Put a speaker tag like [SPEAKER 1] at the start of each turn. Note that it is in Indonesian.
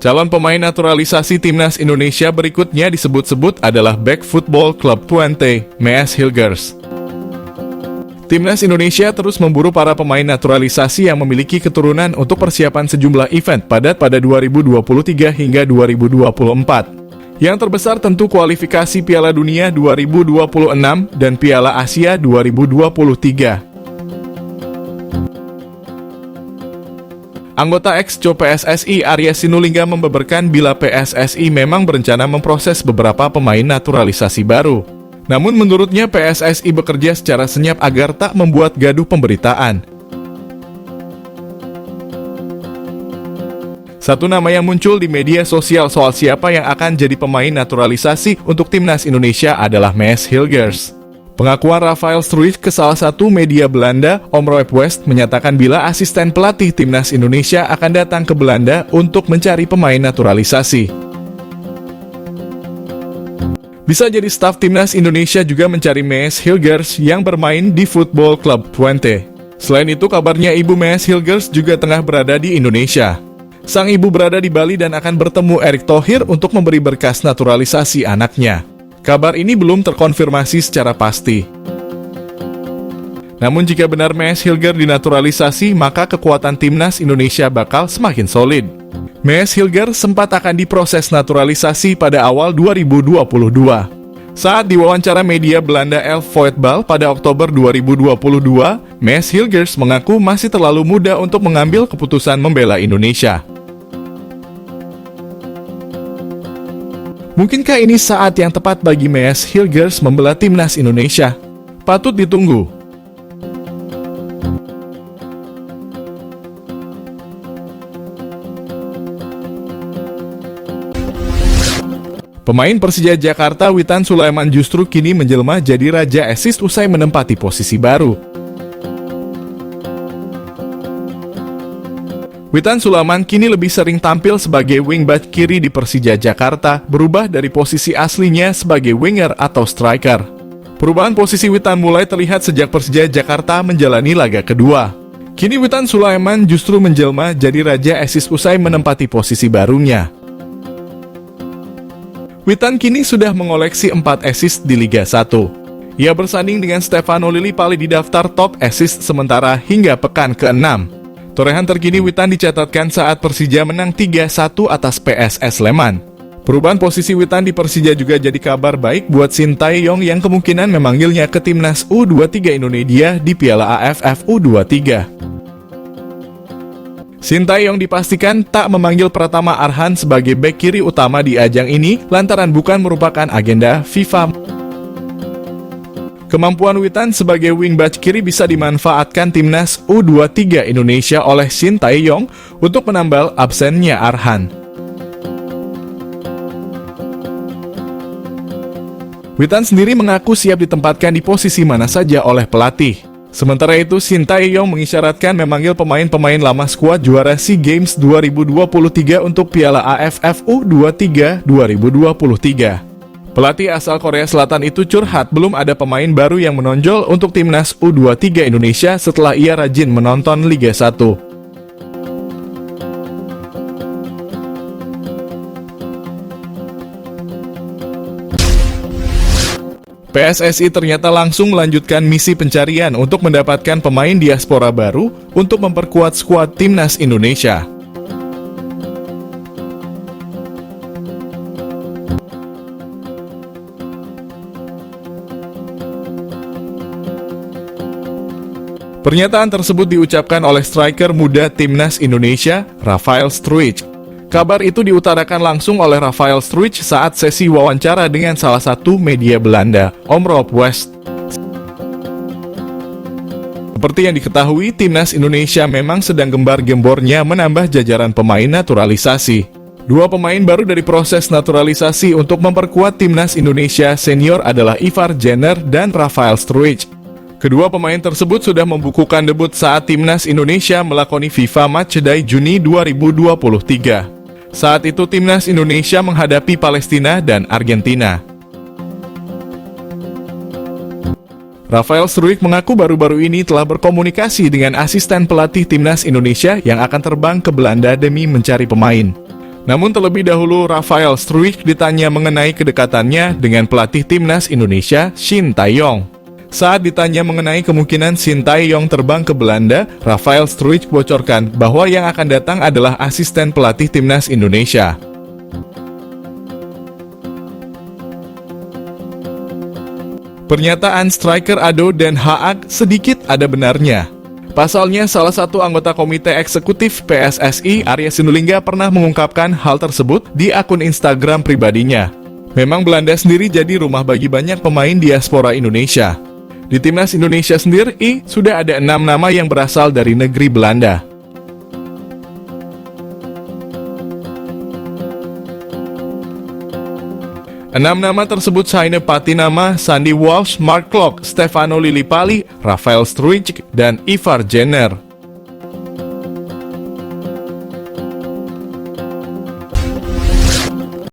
[SPEAKER 1] Calon pemain naturalisasi timnas Indonesia berikutnya disebut-sebut adalah Bek Football Club Twente, Mees Hilgers. Timnas Indonesia terus memburu para pemain naturalisasi yang memiliki keturunan untuk persiapan sejumlah event padat pada 2023 hingga 2024. Yang terbesar tentu kualifikasi Piala Dunia 2026 dan Piala Asia 2023. Anggota ex-Co PSSI Arya Sinulinga membeberkan bila PSSI memang berencana memproses beberapa pemain naturalisasi baru. Namun menurutnya PSSI bekerja secara senyap agar tak membuat gaduh pemberitaan. Satu nama yang muncul di media sosial soal siapa yang akan jadi pemain naturalisasi untuk timnas Indonesia adalah Mees Hilgers. Pengakuan Rafael Struijk ke salah satu media Belanda, Omroep West, menyatakan bila asisten pelatih timnas Indonesia akan datang ke Belanda untuk mencari pemain naturalisasi. Bisa jadi staf timnas Indonesia juga mencari Mees Hilgers yang bermain di Football Club Twente. Selain itu, kabarnya ibu Mees Hilgers juga tengah berada di Indonesia. Sang ibu berada di Bali dan akan bertemu Erick Thohir untuk memberi berkas naturalisasi anaknya. Kabar ini belum terkonfirmasi secara pasti. Namun jika benar Mees Hilgers dinaturalisasi, maka kekuatan timnas Indonesia bakal semakin solid. Mees Hilgers sempat akan diproses naturalisasi pada awal 2022. Saat diwawancara media Belanda Elf Voetbal pada Oktober 2022, Mees Hilgers mengaku masih terlalu muda untuk mengambil keputusan membela Indonesia. Mungkinkah ini saat yang tepat bagi Mees Hilgers membela timnas Indonesia? Patut ditunggu. Pemain Persija Jakarta Witan Sulaiman justru kini menjelma jadi raja assist usai menempati posisi baru. Witan Sulaiman kini lebih sering tampil sebagai wingback kiri di Persija Jakarta, berubah dari posisi aslinya sebagai winger atau striker. Perubahan posisi Witan mulai terlihat sejak Persija Jakarta menjalani laga kedua. Kini Witan Sulaiman justru menjelma jadi raja assist usai menempati posisi barunya. Witan kini sudah mengoleksi 4 assist di Liga 1. Ia bersanding dengan Stefano Lillipali di daftar top assist sementara hingga pekan ke-6. Torehan terkini Witan dicatatkan saat Persija menang 3-1 atas PSS Sleman. Perubahan posisi Witan di Persija juga jadi kabar baik buat Sintayong yang kemungkinan memanggilnya ke timnas U23 Indonesia di Piala AFF U23. Sintayong dipastikan tak memanggil Pratama Arhan sebagai bek kiri utama di ajang ini lantaran bukan merupakan agenda FIFA. Kemampuan Witan sebagai wingback kiri bisa dimanfaatkan timnas U23 Indonesia oleh Sintayong untuk menambal absennya Arhan. Witan sendiri mengaku siap ditempatkan di posisi mana saja oleh pelatih. Sementara itu, Sintayong mengisyaratkan memanggil pemain-pemain lama skuad juara SEA Games 2023 untuk Piala AFF U23 2023. Pelatih asal Korea Selatan itu curhat belum ada pemain baru yang menonjol untuk timnas U23 Indonesia setelah ia rajin menonton Liga 1. PSSI ternyata langsung melanjutkan misi pencarian untuk mendapatkan pemain diaspora baru untuk memperkuat skuad timnas Indonesia. Pernyataan tersebut diucapkan oleh striker muda timnas Indonesia, Rafael Struijk. Kabar itu diutarakan langsung oleh Rafael Struijk saat sesi wawancara dengan salah satu media Belanda, Omroep West. Seperti yang diketahui, timnas Indonesia memang sedang gembar-gembornya menambah jajaran pemain naturalisasi. 2 pemain baru dari proses naturalisasi untuk memperkuat timnas Indonesia senior adalah Ivar Jenner dan Rafael Struijk. Kedua pemain tersebut sudah membukukan debut saat timnas Indonesia melakoni FIFA Matchday Juni 2023. Saat itu timnas Indonesia menghadapi Palestina dan Argentina. Rafael Struijk mengaku baru-baru ini telah berkomunikasi dengan asisten pelatih timnas Indonesia yang akan terbang ke Belanda demi mencari pemain. Namun terlebih dahulu, Rafael Struijk ditanya mengenai kedekatannya dengan pelatih timnas Indonesia, Shin Tae-yong. Saat ditanya mengenai kemungkinan Shin Tae-yong terbang ke Belanda, Rafael Struijk bocorkan bahwa yang akan datang adalah asisten pelatih timnas Indonesia. Pernyataan striker Ado Den Haag sedikit ada benarnya. Pasalnya, salah satu anggota komite eksekutif PSSI, Arya Sinulinga, pernah mengungkapkan hal tersebut di akun Instagram pribadinya. Memang Belanda sendiri jadi rumah bagi banyak pemain diaspora Indonesia. Di timnas Indonesia sendiri, sudah ada 6 nama yang berasal dari negeri Belanda. Enam nama tersebut Saine Patinama, Sandy Walsh, Mark Klok, Stefano Lillipali, Rafael Struijk, dan Ivar Jenner.